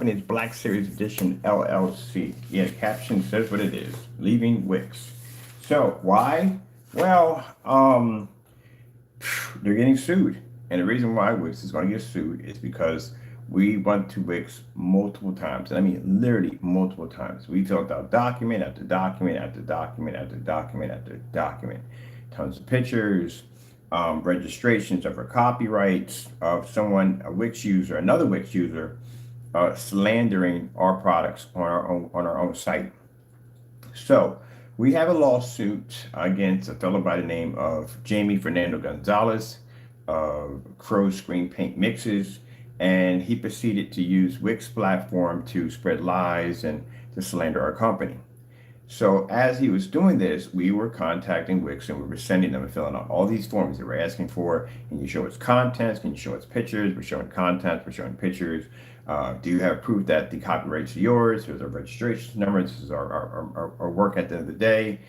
company is Black Series Edition LLC. Yeah, the caption says what it is, leaving Wix. So why? Well, they're getting sued. And the reason why Wix is going to get sued is because we went to Wix multiple times. And I mean, literally multiple times. We filled out document after document after document after document after document. Tons of pictures, registrations of our copyrights of someone, a Wix user, another Wix user, slandering our products on our own site. So we have a lawsuit against a fellow by the name of Jamie Fernando Gonzalez of Crow Screen Paint Mixes, and he proceeded to use Wix platform to spread lies and to slander our company. So as he was doing this, we were contacting Wix and we were sending them and filling out all these forms that we're asking for. Can you show us contents? Can you show us pictures? We're showing contents, we're showing pictures. Do you have proof that the copyrights are yours? Here's our registration number. This is our work at the end of the day.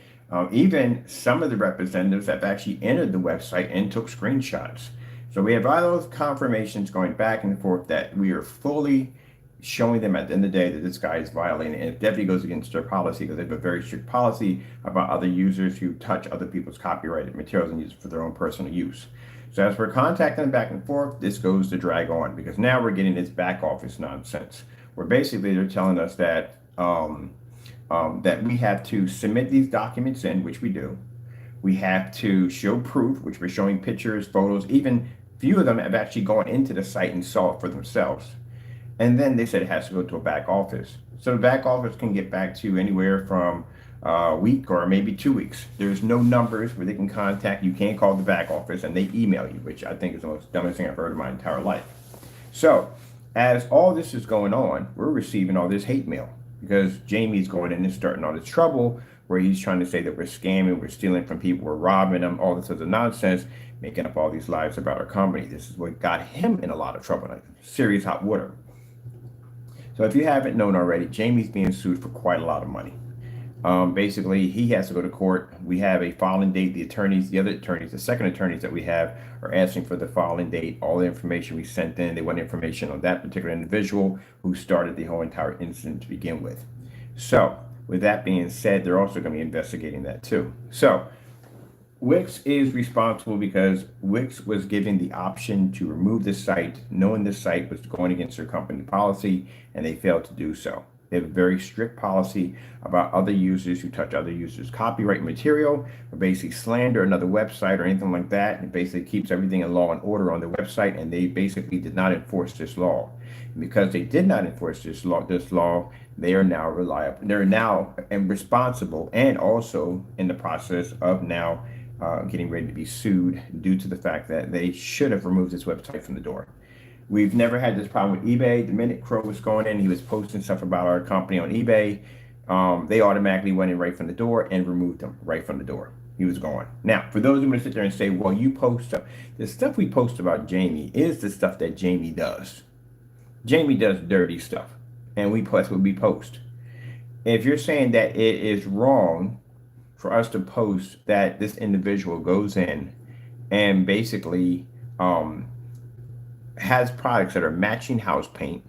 Even some of the representatives have actually entered the website and took screenshots. So we have all those confirmations going back and forth that we are fully showing them at the end of the day that this guy is violating, and it definitely goes against their policy because they have a very strict policy about other users who touch other people's copyrighted materials and use it for their own personal use. So as we're contacting them back and forth, this goes to drag on because now we're getting this back office nonsense where basically they're telling us that that we have to submit these documents in, which we do. We have to show proof, which we're showing pictures, photos, even few of them have actually gone into the site and saw it for themselves. And then they said it has to go to a back office. So the back office can get back to you anywhere from a week or maybe 2 weeks. There's no numbers where they can contact. You can't call the back office and they email you, which I think is the most dumbest thing I've heard in my entire life. So as all this is going on, we're receiving all this hate mail because Jamie's going in and starting all this trouble where he's trying to say that we're scamming, we're stealing from people, we're robbing them, all this other nonsense, making up all these lies about our company. This is what got him in a lot of trouble, like serious hot water. So if you haven't known already, Jamie's being sued for quite a lot of money. Basically, he has to go to court. We have a filing date. The attorneys, the other attorneys, the second attorneys that we have are asking for the filing date, all the information we sent in. They want information on that particular individual who started the whole entire incident to begin with. So with that being said, they're also going to be investigating that too. So Wix is responsible because Wix was given the option to remove the site, knowing the site was going against their company policy, and they failed to do so. They have a very strict policy about other users who touch other users' copyright material, or basically slander another website or anything like that. It basically keeps everything in law and order on the website, and they basically did not enforce this law. And because they did not enforce this law, they are now reliable. They're now responsible, and also in the process of now getting ready to be sued due to the fact that they should have removed this website from the door. We've never had this problem with eBay. The minute Crow was going in, he was posting stuff about our company on eBay. They automatically went in right from the door and removed him right from the door. He was gone. Now, for those who are going to sit there and say, well, you post stuff. The stuff we post about Jamie is the stuff that Jamie does. Jamie does dirty stuff, and that's what we post. If you're saying that it is wrong for us to post that this individual goes in and basically has products that are matching house paint,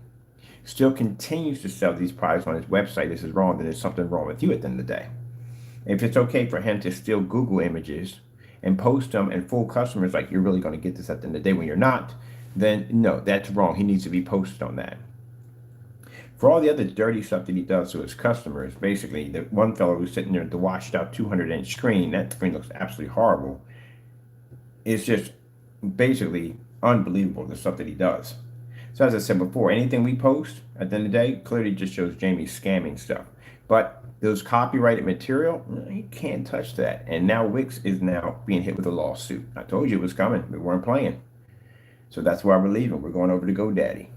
still continues to sell these products on his website, this is wrong, then there's something wrong with you at the end of the day. If it's okay for him to steal Google images and post them and fool customers like you're really going to get this at the end of the day when you're not, then no, that's wrong. He needs to be posted on that. For all the other dirty stuff that he does to his customers, basically, the one fellow who's sitting there with the washed out 200-inch screen, that screen looks absolutely horrible. It's just basically unbelievable, the stuff that he does. So as I said before, anything we post at the end of the day clearly just shows Jamie scamming stuff. But those copyrighted material, you can't touch that. And now Wix is now being hit with a lawsuit. I told you it was coming. We weren't playing. So that's why we're leaving. We're going over to GoDaddy.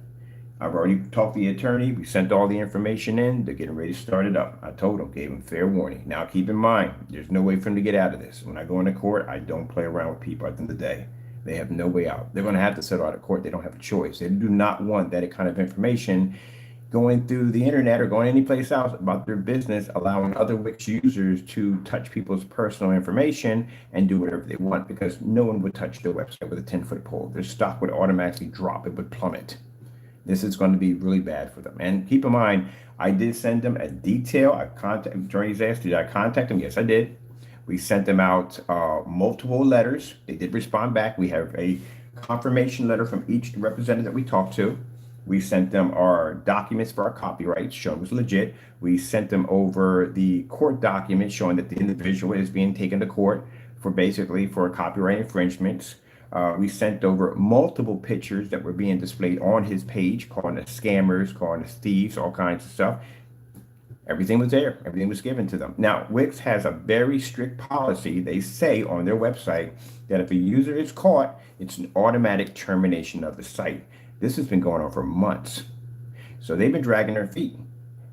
I've already talked to the attorney. We sent all the information in. They're getting ready to start it up. I told them, gave them fair warning. Now keep in mind, there's no way for them to get out of this. When I go into court, I don't play around with people at the end of the day. They have no way out. They're going to have to settle out of court. They don't have a choice. They do not want that kind of information going through the internet or going anyplace else about their business, allowing other Wix users to touch people's personal information and do whatever they want, because no one would touch their website with a 10-foot pole. Their stock would automatically drop. It would plummet. This is going to be really bad for them. And keep in mind, I did send them a detail. I contacted attorneys asked, did I contact them? Yes, I did. We sent them out multiple letters. They did respond back. We have a confirmation letter from each representative that we talked to. We sent them our documents for our copyrights, showing it was legit. We sent them over the court documents showing that the individual is being taken to court for basically for copyright infringements. We sent over multiple pictures that were being displayed on his page, calling us scammers, calling us thieves, all kinds of stuff. Everything was there. Everything was given to them. Now, Wix has a very strict policy. They say on their website that if a user is caught, it's an automatic termination of the site. This has been going on for months. So they've been dragging their feet.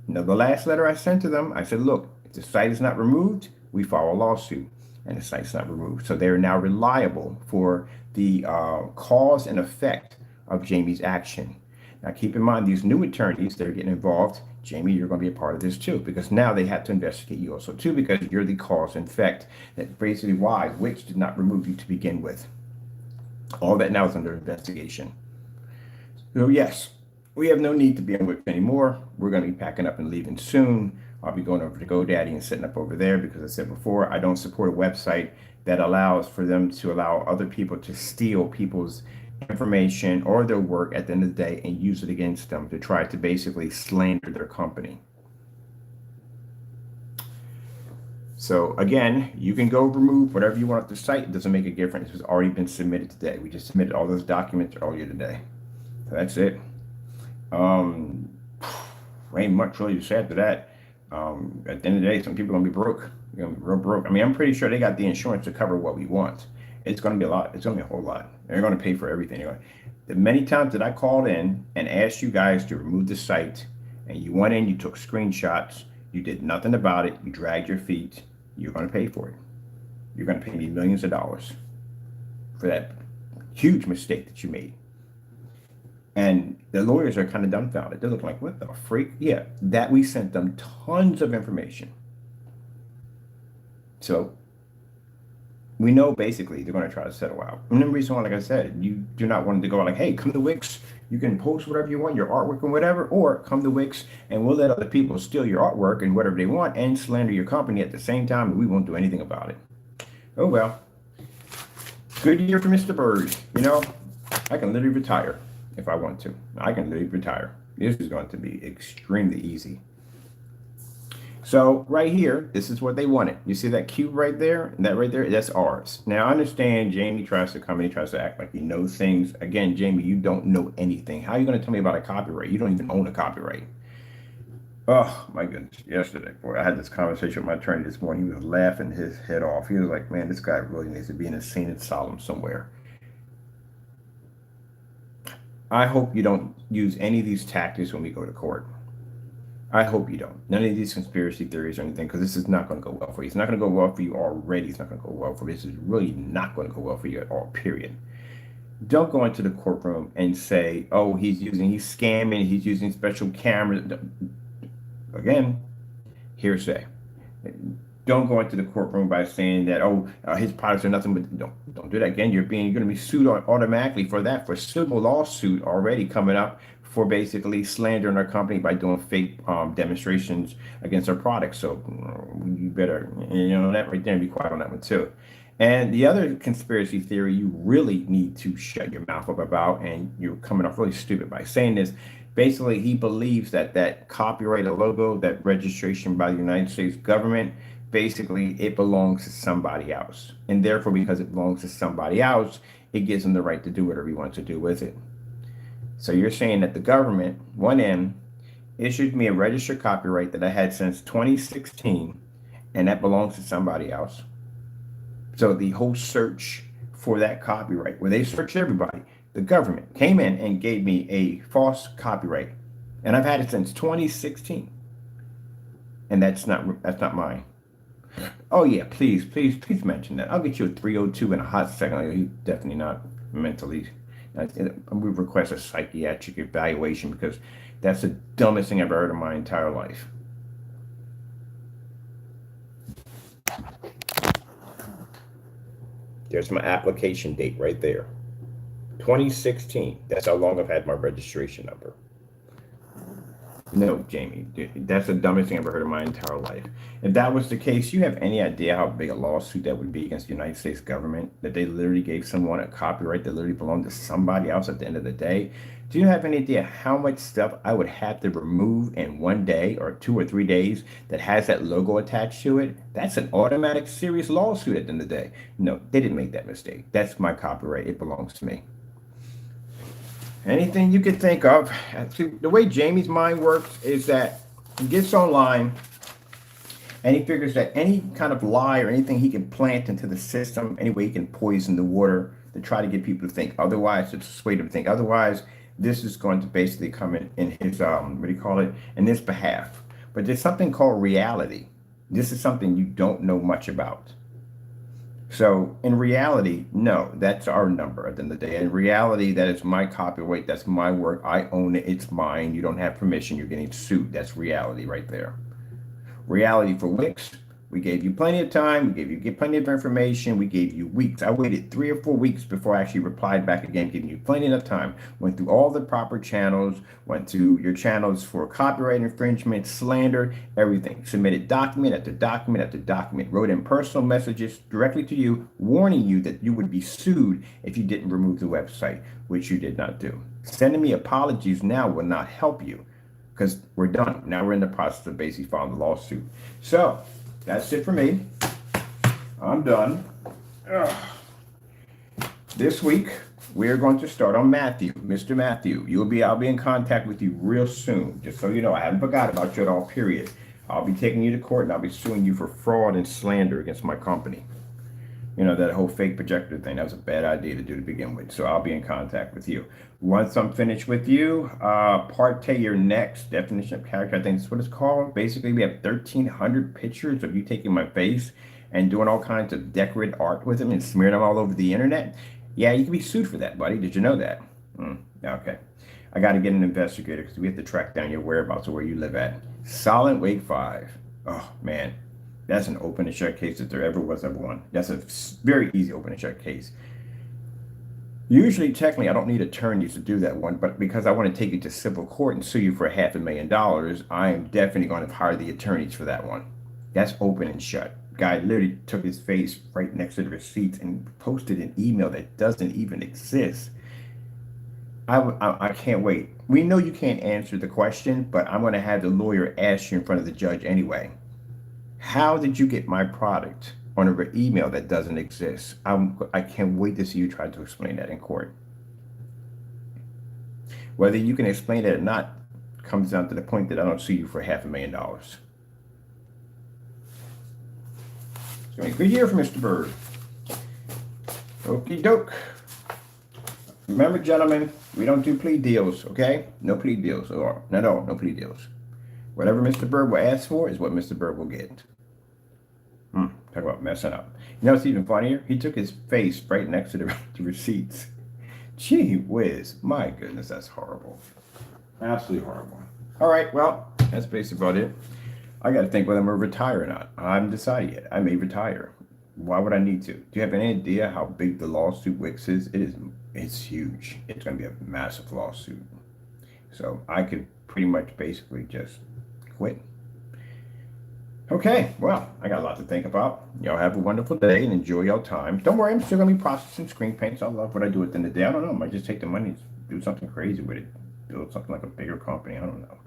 Now, the last letter I sent to them, I said, look, if the site is not removed, we file a lawsuit. And the site's not removed. So they're now reliable for the cause and effect of Jamie's action. Now, keep in mind, these new attorneys that are getting involved, Jamie, you're going to be a part of this too, because now they have to investigate you also too, because you're the cause and effect. That's basically why Wix did not remove you to begin with. All that now is under investigation. So yes, we have no need to be on Wix anymore. We're going to be packing up and leaving soon. I'll be going over to GoDaddy and setting up over there because I said before, I don't support a website that allows for them to allow other people to steal people's information or their work at the end of the day and use it against them to try to basically slander their company. So again, you can go remove whatever you want off the site. It doesn't make a difference. It's already been submitted today. We just submitted all those documents earlier today. So that's it. Ain't much really to say after that. At the end of the day, some people are gonna be broke. You're gonna be real broke. I mean, I'm pretty sure they got the insurance to cover what we want. It's gonna be a lot. It's gonna be a whole lot. They're gonna pay for everything anyway. The many times that I called in and asked you guys to remove the site, and you went in, you took screenshots, you did nothing about it, you dragged your feet, you're gonna pay for it. You're gonna pay me millions of dollars for that huge mistake that you made. And the lawyers are kind of dumbfounded. They're looking like, what the freak? Yeah, that we sent them tons of information. So we know basically they're going to try to settle out. And the reason why, like I said, you do not want to go like, hey, come to Wix. You can post whatever you want, your artwork and whatever, or come to Wix and we'll let other people steal your artwork and whatever they want and slander your company at the same time, and we won't do anything about it. Oh, well. Good year for Mr. Bird. You know, I can literally retire. If I want to, I can literally retire. This is going to be extremely easy. So right here, this is what they wanted. You see that cube right there? And that right there, that's ours. Now I understand Jamie tries to come in, he tries to act like he knows things. Again, Jamie, you don't know anything. How are you going to tell me about a copyright? You don't even own a copyright. Oh my goodness. Yesterday, boy, I had this conversation with my attorney this morning. He was laughing his head off. He was like, man, this guy really needs to be in a insane asylum somewhere. I hope you don't use any of these tactics when we go to court. I hope you don't. None of these conspiracy theories or anything, because this is not going to go well for you. It's not going to go well for you already. It's not going to go well for you. This is really not going to go well for you at all, period. Don't go into the courtroom and say, oh, he's scamming, he's using special cameras. Again, hearsay. Don't go into the courtroom by saying that, oh, his products are nothing but, don't do that. Again, you're going to be sued automatically for that, for civil lawsuit already coming up for basically slandering our company by doing fake demonstrations against our products. So you better, that right there, and be quiet on that one too. And the other conspiracy theory you really need to shut your mouth up about, and you're coming off really stupid by saying this, basically he believes that that copyrighted logo, that registration by the United States government, basically it belongs to somebody else. And therefore, because it belongs to somebody else, it gives him the right to do whatever he wants to do with it. So you're saying that the government, 1M, issued me a registered copyright that I had since 2016, and that belongs to somebody else. So the whole search for that copyright, where they searched everybody, the government came in and gave me a false copyright, and I've had it since 2016, and that's not mine. Oh yeah, please mention that. I'll get you a 302 in a hot second. He's definitely not mentally. We request a psychiatric evaluation because that's the dumbest thing I've ever heard in my entire life. There's my application date right there. 2016. That's how long I've had my registration number. No, Jamie, that's the dumbest thing I've ever heard in my entire life. If that was the case, you have any idea how big a lawsuit that would be against the United States government? That they literally gave someone a copyright that literally belonged to somebody else at the end of the day? Do you have any idea how much stuff I would have to remove in one day or 2 or 3 days that has that logo attached to it? That's an automatic serious lawsuit at the end of the day. No, they didn't make that mistake. That's my copyright. It belongs to me. Anything you could think of. See, the way Jamie's mind works is that he gets online and he figures that any kind of lie or anything he can plant into the system, any way he can poison the water to try to get people to think otherwise, to persuade them to think otherwise, this is going to basically come in his, what do you call it, in this behalf. But there's something called reality. This is something you don't know much about. So in reality, no, that's our number at the end of the day. In reality, that is my copyright. That's my work. I own it. It's mine. You don't have permission. You're getting sued. That's reality right there. Reality for Wix. We gave you plenty of time. We gave you plenty of information. We gave you weeks. I waited 3 or 4 weeks before I actually replied back again, giving you plenty enough time. Went through all the proper channels, went to your channels for copyright infringement, slander, everything. Submitted document after document after document. Wrote in personal messages directly to you, warning you that you would be sued if you didn't remove the website, which you did not do. Sending me apologies now will not help you because we're done. Now we're in the process of basically filing the lawsuit. So that's it for me. I'm done. Ugh. This week, we're going to start on Matthew, Mr. Matthew. I'll be in contact with you real soon. Just so you know, I haven't forgot about you at all, period. I'll be taking you to court and I'll be suing you for fraud and slander against my company. You know, that whole fake projector thing, that was a bad idea to do to begin with. So I'll be in contact with you. Once I'm finished with you, partay your next definition of character, I think that's what it's called. Basically, we have 1,300 pictures of you taking my face and doing all kinds of decorative art with them and smearing them all over the internet. Yeah, you can be sued for that, buddy. Did you know that? Okay. I got to get an investigator because we have to track down your whereabouts or where you live at. Silent Wake 5. Oh, man. That's an open and shut case if there ever was ever one. That's a very easy open and shut case. Usually, technically, I don't need attorneys to do that one, but because I want to take you to civil court and sue you for $500,000, I am definitely going to hire the attorneys for that one. That's open and shut. Guy literally took his face right next to the receipts and posted an email that doesn't even exist. I can't wait. We know you can't answer the question, but I'm going to have the lawyer ask you in front of the judge anyway. How did you get my product on an email that doesn't exist? I can't wait to see you try to explain that in court. Whether you can explain it or not comes down to the point that I don't sue you for $500,000. So a good year for Mr. Bird. Okie doke. Remember, gentlemen, we don't do plea deals, okay? No plea deals. Or no plea deals. Whatever Mr. Bird will ask for is what Mr. Bird will get. Talk about messing up. You know what's even funnier? He took his face right next to the receipts. Gee whiz. My goodness, that's horrible. Absolutely horrible. All right, well, that's basically about it. I got to think whether I'm going to retire or not. I haven't decided yet. I may retire. Why would I need to? Do you have any idea how big the lawsuit Wix is? It's huge. It's going to be a massive lawsuit. So I could pretty much basically just quit. Okay, well, I got a lot to think about. Y'all have a wonderful day and enjoy your time. Don't worry, I'm still going to be processing screen paints. I love what I do at the end of the day. I don't know. I might just take the money and do something crazy with it. Build something like a bigger company. I don't know.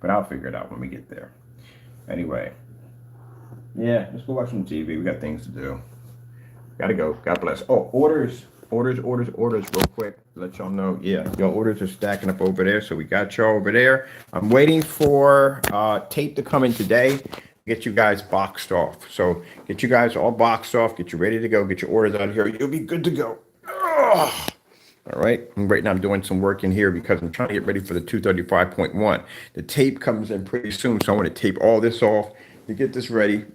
But I'll figure it out when we get there. Anyway, yeah, let's go watch some TV. We got things to do. Gotta go. God bless. Oh, orders real quick. Let y'all know. Yeah, your orders are stacking up over there. So we got y'all over there. I'm waiting for tape to come in today. Get you guys boxed off. So get you guys all boxed off. Get you ready to go. Get your orders out of here. You'll be good to go. Ugh. All right. Right now I'm doing some work in here because I'm trying to get ready for the 235.1. The tape comes in pretty soon. So I want to tape all this off to get this ready.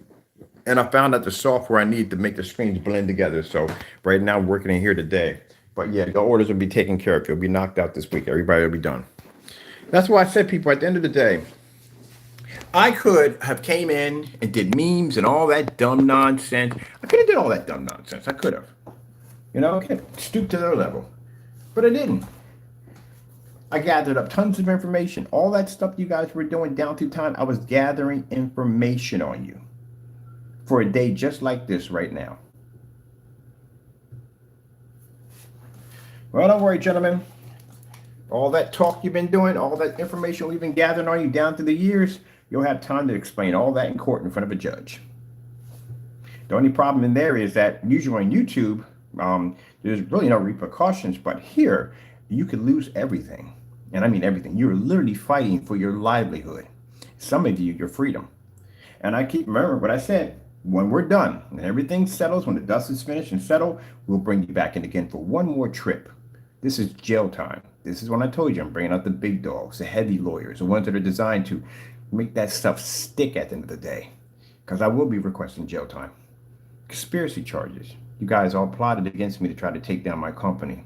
And I found out the software I need to make the screens blend together. So right now I'm working in here today. But yeah, your orders will be taken care of. You'll be knocked out this week. Everybody will be done. That's why I said, people, at the end of the day, I could have came in and did memes and all that dumb nonsense. I could have did all that dumb nonsense. I could have. You know, I could have stooped to their level. But I didn't. I gathered up tons of information. All that stuff you guys were doing down through time, I was gathering information on you for a day just like this right now. Well, don't worry, gentlemen. All that talk you've been doing, all that information we've been gathering on you down through the years, you'll have time to explain all that in court in front of a judge. The only problem in there is that usually on YouTube, there's really no repercussions, but here you could lose everything. And I mean everything. You're literally fighting for your livelihood. Some of you, your freedom. And I keep remembering what I said. When we're done and everything settles, when the dust is finished and settled, we'll bring you back in again for one more trip. This is jail time. This is when I told you I'm bringing out the big dogs, the heavy lawyers, the ones that are designed to make that stuff stick at the end of the day. Because I will be requesting jail time. Conspiracy charges. You guys all plotted against me to try to take down my company.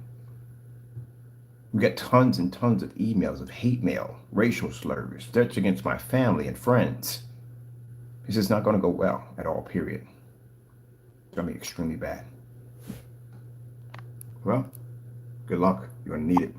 We got tons and tons of emails of hate mail, racial slurs, threats against my family and friends. This is not going to go well at all, period. It's going to be extremely bad. Well, good luck. You're going to need it.